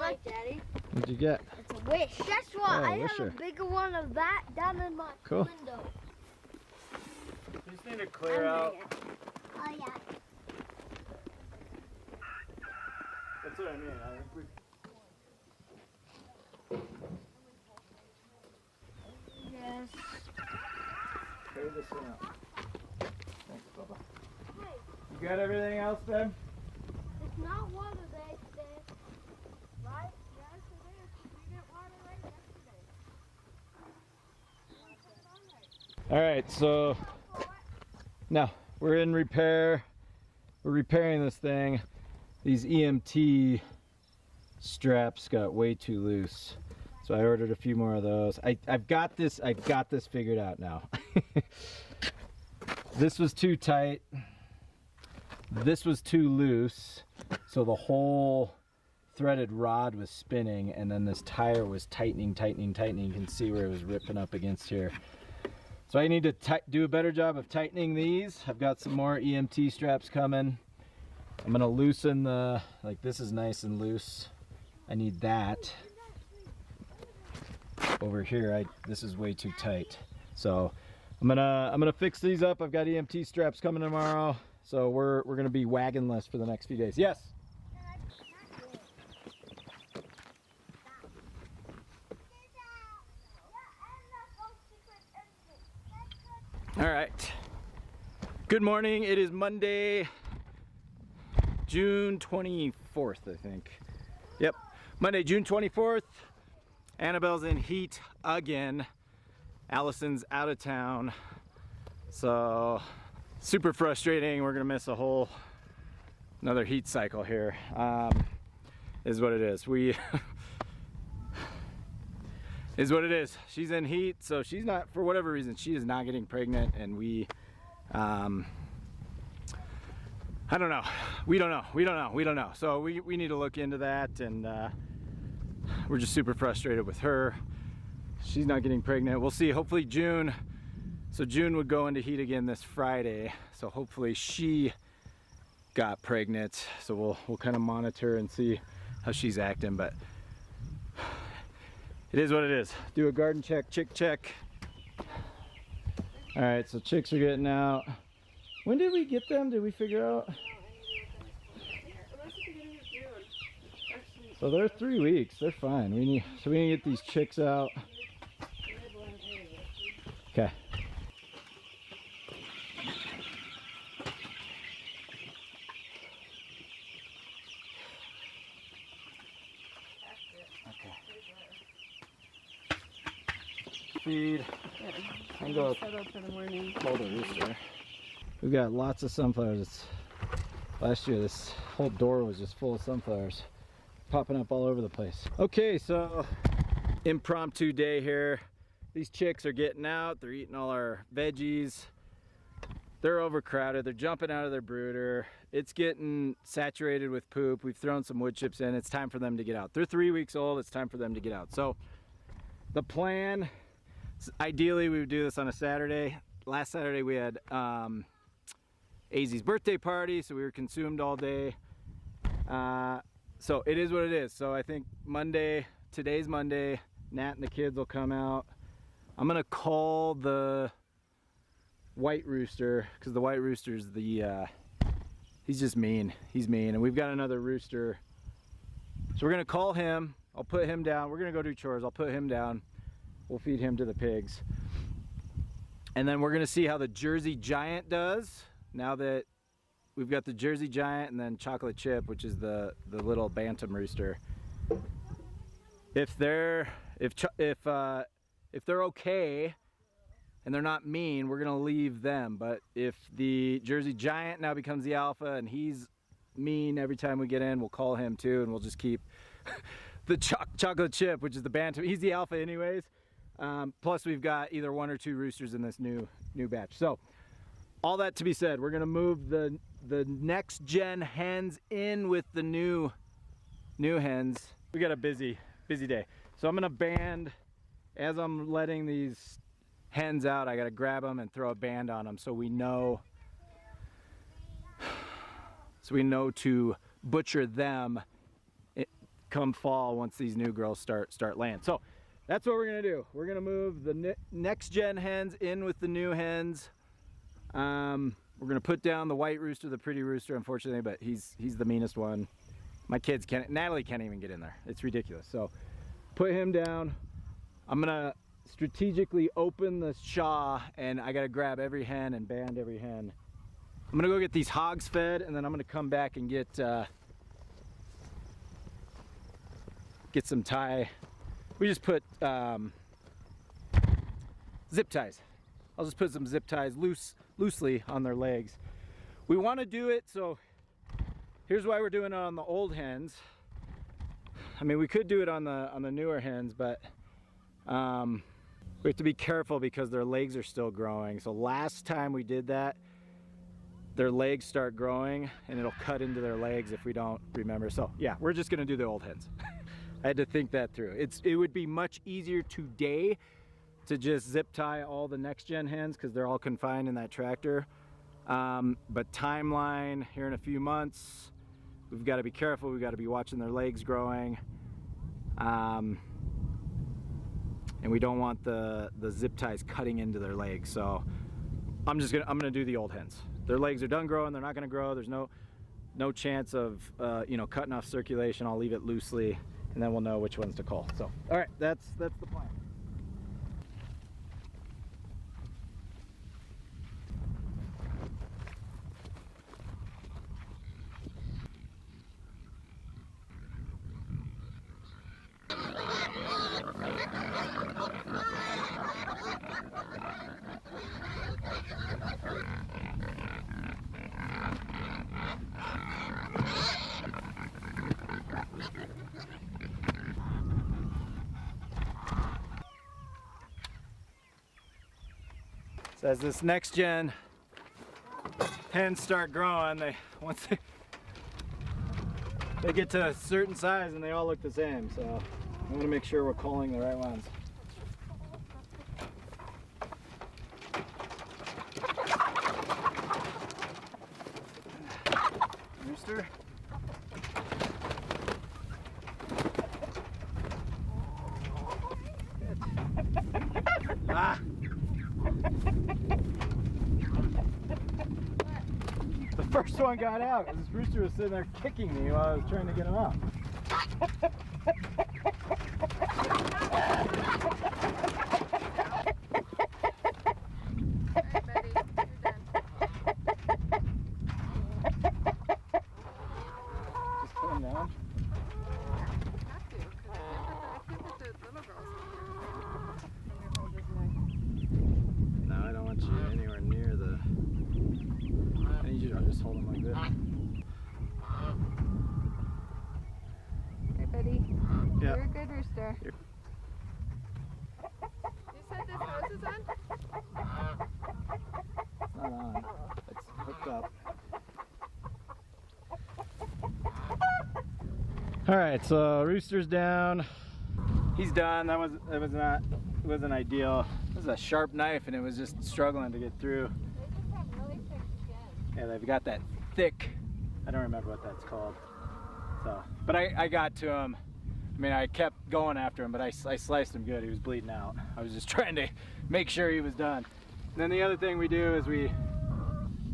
like, Daddy. What'd you get? It's a wish. Guess what? Oh, I wisher. have a bigger one of that down in my window. You just need to clear out. Oh yeah. That's what I mean. I think we. Yes. Clear this one out. Thanks, Bubba. Hey. You got everything else, Ben? It's not water day today. Right? Yes, it is. We didn't water right yesterday. All right, so now we're in repair. We're repairing this thing. These EMT straps got way too loose, so I ordered a few more of those. I've got this figured out now. This was too tight. This was too loose, so the whole threaded rod was spinning, and then this tire was tightening. You can see where it was ripping up against here. So I need to do a better job of tightening these. I've got some more EMT straps coming. I'm gonna loosen the, like this is nice and loose. I need that. Over here, this is way too tight. So I'm gonna fix these up. I've got EMT straps coming tomorrow. So we're gonna be wagonless for the next few days. Yes? All right. Good morning. It is Monday, June 24th, I think. Yep, Monday, June 24th. Annabelle's in heat again. Allison's out of town. So super frustrating. We're gonna miss another heat cycle here. Is what it is. Is what it is. She's in heat, so she's not, for whatever reason, she is not getting pregnant, and I don't know. We don't know. So we need to look into that, and we're just super frustrated with her. She's not getting pregnant. We'll see, hopefully June. So June would go into heat again this Friday. So hopefully she got pregnant. So we'll kind of monitor and see how she's acting, but it is what it is. Do a garden check, chick check. All right, so chicks are getting out. When did we get them? Did we figure out? So they're 3 weeks. They're fine. We need to get these chicks out. Okay. Feed and go settled for the morning. Call the rooster. We've got lots of sunflowers. Last year this whole door was just full of sunflowers popping up all over the place. Okay, so impromptu day here. These chicks are getting out. They're eating all our veggies. They're overcrowded. They're jumping out of their brooder. It's getting saturated with poop. We've thrown some wood chips in. It's time for them to get out. They're 3 weeks old. It's time for them to get out. So the plan, ideally we would do this on a Saturday. Last Saturday we had AZ's birthday party, so we were consumed all day. So it is what it is. So I think Monday, today's Monday, Nat and the kids will come out. I'm gonna call the white rooster, because the white rooster's he's just mean. He's mean, and we've got another rooster. So we're gonna call him. I'll put him down. We're gonna go do chores. I'll put him down. We'll feed him to the pigs. And then we're gonna see how the Jersey Giant does, now that we've got the Jersey Giant and then Chocolate Chip, which is the little bantam rooster. If they're okay and they're not mean, we're gonna leave them. But if the Jersey Giant now becomes the alpha and he's mean every time we get in, we'll call him too, and we'll just keep the Chocolate Chip, which is the bantam. He's the alpha anyways. Plus we've got either 1 or 2 roosters in this new batch. So all that to be said, we're gonna move the next gen hens in with the new hens. We got a busy day. So I'm gonna band, as I'm letting these hens out, I gotta grab them and throw a band on them so we know to butcher them come fall once these new girls start laying. So that's what we're gonna do. We're gonna move the next gen hens in with the new hens. We're gonna put down the white rooster, the pretty rooster, unfortunately, but he's the meanest one. My kids can't, Natalie can't even get in there. It's ridiculous. So put him down. I'm gonna strategically open the shaw, and I gotta grab every hen and band every hen. I'm gonna go get these hogs fed, and then I'm gonna come back and get some tie. We just put zip ties. I'll just put some zip ties loosely on their legs. We want to do it, so here's why we're doing it on the old hens. I mean, we could do it on the newer hens, but we have to be careful because their legs are still growing. So last time we did that, their legs start growing and it'll cut into their legs if we don't remember. So yeah, we're just gonna do the old hens. I had to think that through. It would be much easier today to just zip tie all the next gen hens because they're all confined in that tractor. But timeline here in a few months, we've got to be careful. We've got to be watching their legs growing. And we don't want the zip ties cutting into their legs. So I'm gonna do the old hens. Their legs are done growing. They're not gonna grow. There's no chance of you know, cutting off circulation. I'll leave it loosely, and then we'll know which ones to call. So all right, that's the plan. So as this next gen hens start growing, once they get to a certain size and they all look the same. So I want to make sure we're culling the right ones. Rooster. Ah. The first one got out because this rooster was sitting there kicking me while I was trying to get him out. Just put him down. No, I don't want you anywhere near the... I need you to just hold him like this. Hey, buddy. Yeah. You're a good rooster. Here. You said this hose is on? It's not on. It's hooked up. All right, so Rooster's down. He's done. That wasn't ideal. It was a sharp knife and it was just struggling to get through. They just have really thick skin. Yeah, they've got that thick, I don't remember what that's called. So, but I got to him. I mean, I kept going after him, but I sliced him good. He was bleeding out. I was just trying to make sure he was done. And then the other thing we do is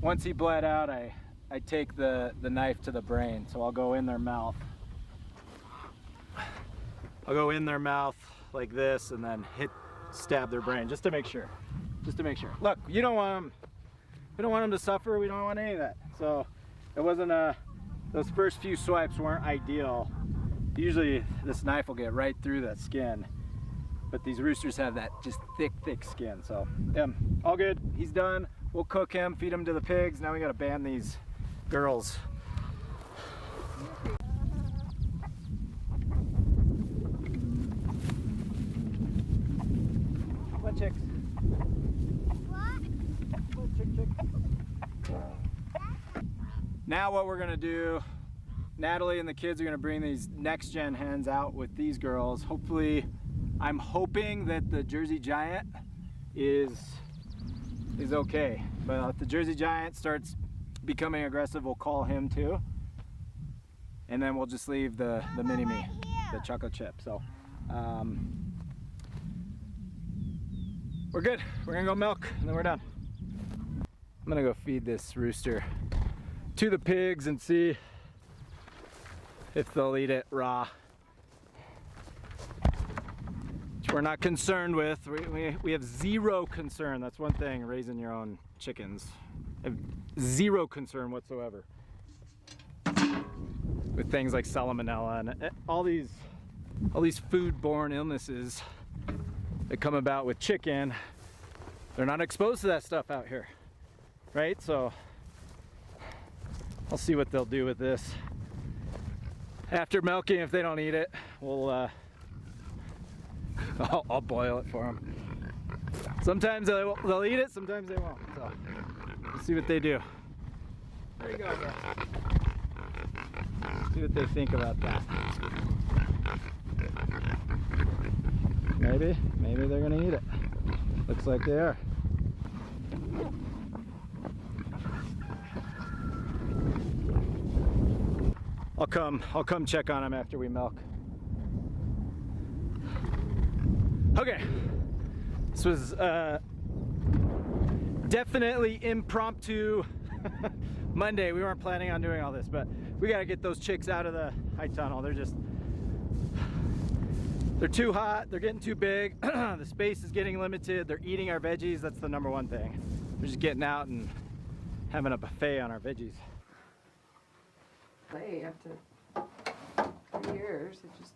once he bled out, I take the knife to the brain. So I'll go in their mouth. I'll go in their mouth like this and then stab their brain just to make sure. Look, we don't want them to suffer. We don't want any of that. So it wasn't those first few swipes weren't ideal. Usually this knife will get right through that skin, but these roosters have that just thick skin. So all good. He's done. We'll cook him, feed him to the pigs. Now we gotta ban these girls. What chicks? What? Chick. Now what we're gonna do, Natalie and the kids are gonna bring these next gen hens out with these girls. Hopefully, I'm hoping that the Jersey Giant is okay. But if the Jersey Giant starts becoming aggressive, we'll call him too. And then we'll just leave the mini-me. the chocolate chip. So we're good. We're gonna go milk and then we're done. I'm gonna go feed this rooster to the pigs and see if they'll eat it raw. Which we're not concerned with. We have zero concern. That's one thing, raising your own chickens. I have zero concern whatsoever with things like salmonella and all these foodborne illnesses that come about with chicken. They're not exposed to that stuff out here, right? So I'll see what they'll do with this. After milking, if they don't eat it, we'll I'll boil it for them. Sometimes they'll eat it, sometimes they won't. So we'll see what they do. There you go, guys. See what they think about that. Maybe they're gonna eat it. Looks like they are. I'll come check on them after we milk. Okay, this was definitely impromptu Monday. We weren't planning on doing all this, but we gotta get those chicks out of the high tunnel. They're too hot, they're getting too big, the space is getting limited, they're eating our veggies. That's the number one thing. We're just getting out and having a buffet on our veggies. Play up to 3 years. It just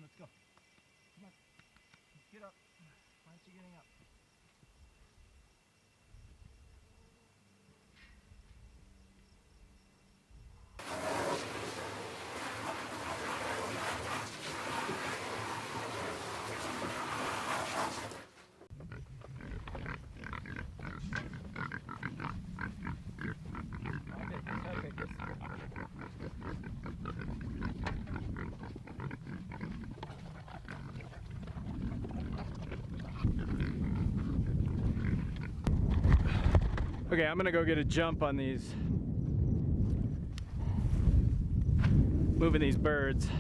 Let's go. Come on. Get up. Why aren't you getting up? Okay, I'm gonna go get a jump on these, moving these birds. So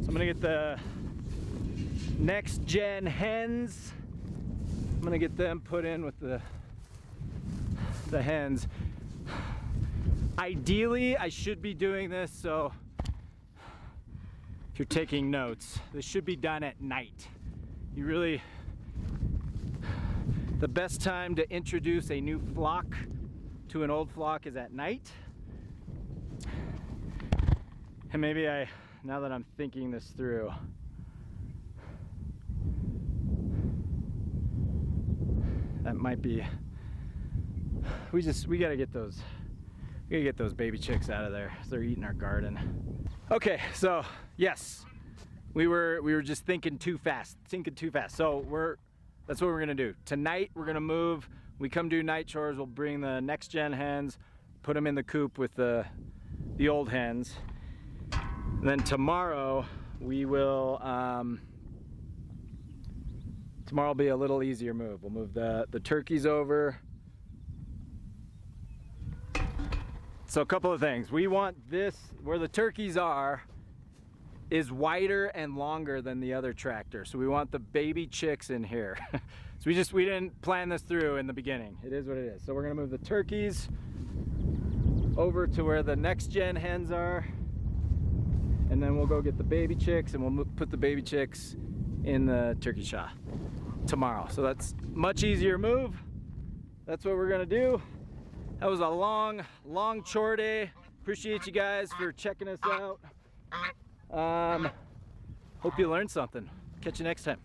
I'm gonna get the next gen hens. I'm gonna get them put in with the hens. Ideally, I should be doing this, so if you're taking notes, this should be done at night. The best time to introduce a new flock to an old flock is at night. And maybe now that I'm thinking this through, that might be, we gotta get those baby chicks out of there. They're eating our garden. Okay, so yes, we were just thinking too fast. So that's what we're gonna do. Tonight we're gonna move. We come do night chores. We'll bring the next gen hens, put them in the coop with the old hens. And then tomorrow we will. Tomorrow will be a little easier move. We'll move the turkeys over. So a couple of things. We want this, where the turkeys are, is wider and longer than the other tractor. So we want the baby chicks in here. So we didn't plan this through in the beginning. It is what it is. So we're gonna move the turkeys over to where the next gen hens are. And then we'll go get the baby chicks and we'll put the baby chicks in the turkey shaw tomorrow. So that's much easier move. That's what we're gonna do. That was a long chore day. Appreciate you guys for checking us out. Hope you learned something. Catch you next time.